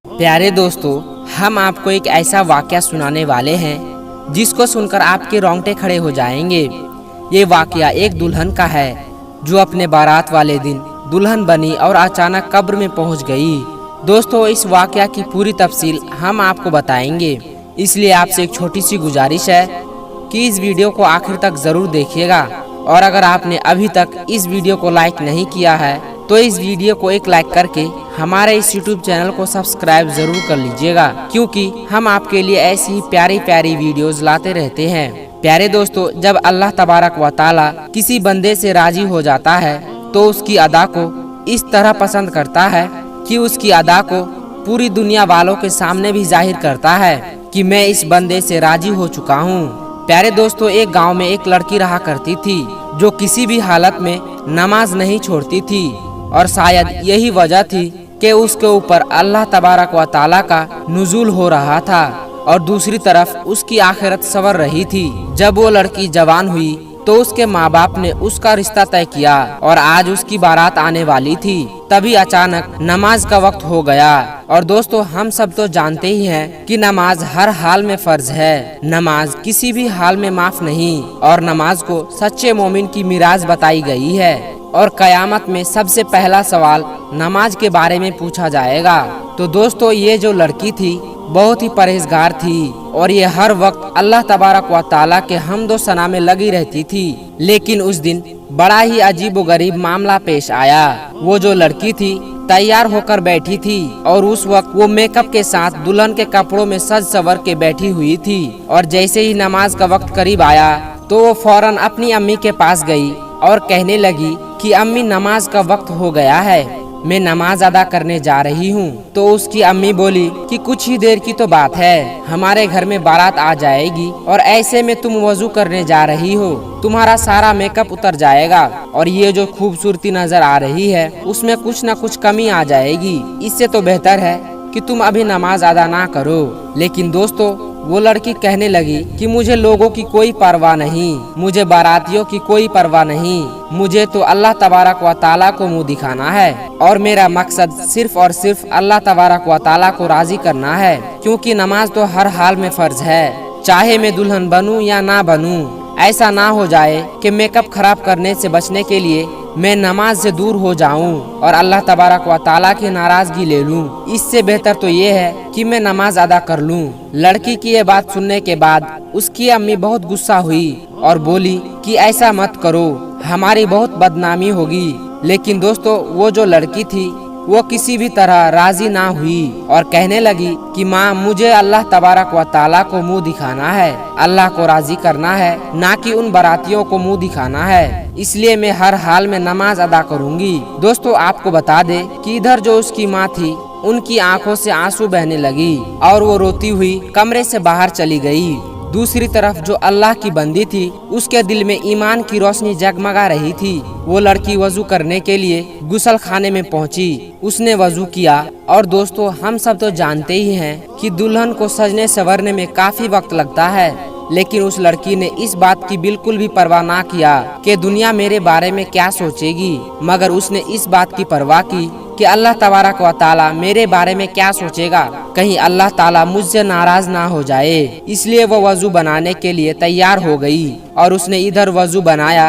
प्यारे दोस्तों, हम आपको एक ऐसा वाकया सुनाने वाले हैं जिसको सुनकर आपके रोंगटे खड़े हो जाएंगे। ये वाकया एक दुल्हन का है जो अपने बारात वाले दिन दुल्हन बनी और अचानक कब्र में पहुंच गई। दोस्तों, इस वाकया की पूरी तफसील हम आपको बताएंगे, इसलिए आपसे एक छोटी सी गुजारिश है कि इस वीडियो को आखिर तक ज़रूर देखिएगा। और अगर आपने अभी तक इस वीडियो को लाइक नहीं किया है तो इस वीडियो को एक लाइक करके हमारे इस YouTube चैनल को सब्सक्राइब जरूर कर लीजिएगा, क्योंकि हम आपके लिए ऐसी ही प्यारी प्यारी वीडियोस लाते रहते हैं। प्यारे दोस्तों, जब अल्लाह तबारक व ताला किसी बंदे से राजी हो जाता है तो उसकी अदा को इस तरह पसंद करता है कि उसकी अदा को पूरी दुनिया वालों के सामने भी जाहिर करता है कि मैं इस बंदे से राजी हो चुका हूँ। प्यारे दोस्तों, एक गांव में एक लड़की रहा करती थी जो किसी भी हालत में नमाज नहीं छोड़ती थी, और शायद यही वजह थी कि उसके ऊपर अल्लाह तबारक व ताला का नुज़ूल हो रहा था और दूसरी तरफ उसकी आखिरत संवर रही थी। जब वो लड़की जवान हुई तो उसके माँ बाप ने उसका रिश्ता तय किया और आज उसकी बारात आने वाली थी। तभी अचानक नमाज का वक्त हो गया। और दोस्तों, हम सब तो जानते ही हैं कि नमाज हर हाल में फर्ज है, नमाज किसी भी हाल में माफ नहीं, और नमाज को सच्चे मोमिन की मिराज बताई गई है। और कयामत में सबसे पहला सवाल नमाज के बारे में पूछा जाएगा। तो दोस्तों, ये जो लड़की थी बहुत ही परहेजगार थी और ये हर वक्त अल्लाह तबारक व ताला के हम्दो सना में लगी रहती थी। लेकिन उस दिन बड़ा ही अजीब व गरीब मामला पेश आया। वो जो लड़की थी तैयार होकर बैठी थी और उस वक्त वो मेकअप के साथ दुल्हन के कपड़ों में सज सवर के बैठी हुई थी। और जैसे ही नमाज का वक्त करीब आया तो वो फौरन अपनी अम्मी के पास गई और कहने लगी कि अम्मी, नमाज का वक्त हो गया है, मैं नमाज अदा करने जा रही हूँ। तो उसकी अम्मी बोली कि कुछ ही देर की तो बात है, हमारे घर में बारात आ जाएगी और ऐसे में तुम वजू करने जा रही हो, तुम्हारा सारा मेकअप उतर जाएगा और ये जो खूबसूरती नजर आ रही है उसमें कुछ न कुछ कमी आ जाएगी। इससे तो बेहतर है कि तुम अभी नमाज अदा ना करो। लेकिन दोस्तों, वो लड़की कहने लगी कि मुझे लोगों की कोई परवाह नहीं, मुझे बारातियों की कोई परवाह नहीं, मुझे तो अल्लाह तबारक व ताला को मुंह दिखाना है और मेरा मकसद सिर्फ और सिर्फ अल्लाह तबारक व ताला को राजी करना है, क्योंकि नमाज तो हर हाल में फर्ज है, चाहे मैं दुल्हन बनूं या ना बनूं। ऐसा ना हो जाए कि मेकअप खराब करने से बचने के लिए मैं नमाज से दूर हो जाऊं और अल्लाह तबारक व ताला की नाराजगी ले लूं। इससे बेहतर तो ये है कि मैं नमाज अदा कर लूं। लड़की की ये बात सुनने के बाद उसकी अम्मी बहुत गुस्सा हुई और बोली कि ऐसा मत करो, हमारी बहुत बदनामी होगी। लेकिन दोस्तों, वो जो लड़की थी वो किसी भी तरह राजी ना हुई और कहने लगी कि माँ, मुझे अल्लाह तबारक व ताला को मुंह दिखाना है, अल्लाह को राजी करना है, ना कि उन बारातियों को मुंह दिखाना है, इसलिए मैं हर हाल में नमाज अदा करूंगी। दोस्तों, आपको बता दे कि इधर जो उसकी माँ थी उनकी आंखों से आंसू बहने लगी और वो रोती हुई कमरे से बाहर चली गई। दूसरी तरफ जो अल्लाह की बंदी थी उसके दिल में ईमान की रोशनी जगमगा रही थी। वो लड़की वजू करने के लिए गुसल खाने में पहुंची, उसने वजू किया। और दोस्तों, हम सब तो जानते ही हैं कि दुल्हन को सजने संवरने में काफी वक्त लगता है, लेकिन उस लड़की ने इस बात की बिल्कुल भी परवाह ना किया कि दुनिया मेरे बारे में क्या सोचेगी, मगर उसने इस बात की परवाह की कि अल्लाह तबारक व ताला मेरे बारे में क्या सोचेगा, कहीं अल्लाह ताला मुझसे नाराज ना हो जाए। इसलिए वो वजू बनाने के लिए तैयार हो गई और उसने इधर वजू बनाया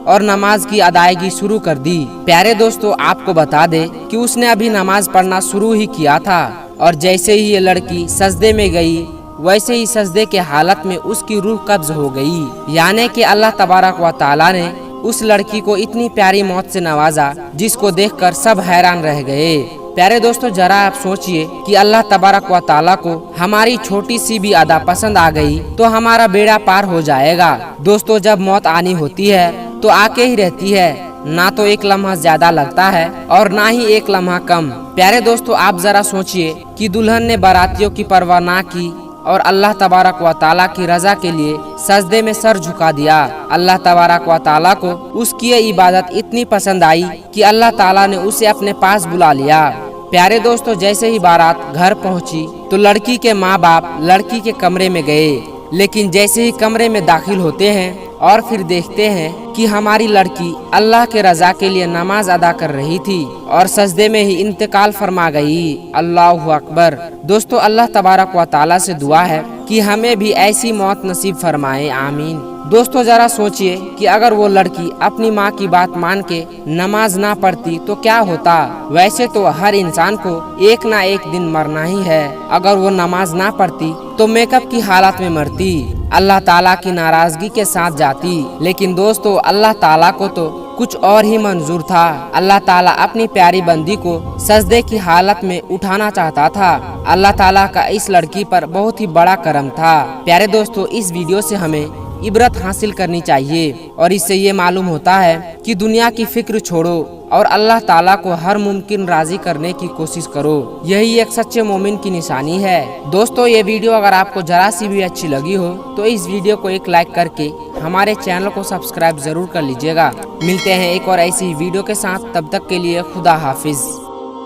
और नमाज की अदायगी शुरू कर दी। प्यारे दोस्तों, आपको बता दे कि उसने अभी नमाज पढ़ना शुरू ही किया था और जैसे ही ये लड़की सजदे में गई वैसे ही सजदे के हालत में उसकी रूह कब्ज हो गई। यानी कि अल्लाह तबारक व ताला ने उस लड़की को इतनी प्यारी मौत से नवाजा जिसको देखकर सब हैरान रह गए। प्यारे दोस्तों, जरा आप सोचिए कि अल्लाह तबारक व ताला को हमारी छोटी सी भी अदा पसंद आ गई तो हमारा बेड़ा पार हो जाएगा। दोस्तों, जब मौत आनी होती है तो आके ही रहती है, ना तो एक लम्हा ज्यादा लगता है और ना ही एक लम्हा कम। प्यारे दोस्तों, आप जरा सोचिए कि दुल्हन ने बारातियों की परवाह ना की और अल्लाह तबारक व ताला की रजा के लिए सजदे में सर झुका दिया। अल्लाह तबारक व ताला को उसकी ये इबादत इतनी पसंद आई कि अल्लाह ताला ने उसे अपने पास बुला लिया। प्यारे दोस्तों, जैसे ही बारात घर पहुंची तो लड़की के माँ बाप लड़की के कमरे में गए, लेकिन जैसे ही कमरे में दाखिल होते हैं और फिर देखते हैं कि हमारी लड़की अल्लाह के रजा के लिए नमाज अदा कर रही थी और सजदे में ही इंतकाल फरमा गई। अल्लाहु अकबर। दोस्तों, अल्लाह तबारक व तआला से दुआ है कि हमें भी ऐसी मौत नसीब फरमाए, आमीन। दोस्तों, जरा सोचिए कि अगर वो लड़की अपनी माँ की बात मान के नमाज ना पढ़ती तो क्या होता। वैसे तो हर इंसान को एक ना एक दिन मरना ही है। अगर वो नमाज ना पढ़ती तो मेकअप की हालत में मरती, अल्लाह ताला की नाराजगी के साथ जाती। लेकिन दोस्तों, अल्लाह ताला को तो कुछ और ही मंजूर था। अल्लाह ताला अपनी प्यारी बंदी को सजदे की हालत में उठाना चाहता था। अल्लाह ताला का इस लड़की पर बहुत ही बड़ा करम था। प्यारे दोस्तों, इस वीडियो से हमें इबरत हासिल करनी चाहिए और इससे ये मालूम होता है कि दुनिया की फिक्र छोड़ो और अल्लाह ताला को हर मुमकिन राजी करने की कोशिश करो। यही एक सच्चे मोमिन की निशानी है। दोस्तों, ये वीडियो अगर आपको जरा सी भी अच्छी लगी हो तो इस वीडियो को एक लाइक करके हमारे चैनल को सब्सक्राइब जरूर कर लीजिएगा। मिलते हैं एक और ऐसी वीडियो के साथ, तब तक के लिए खुदा हाफिज।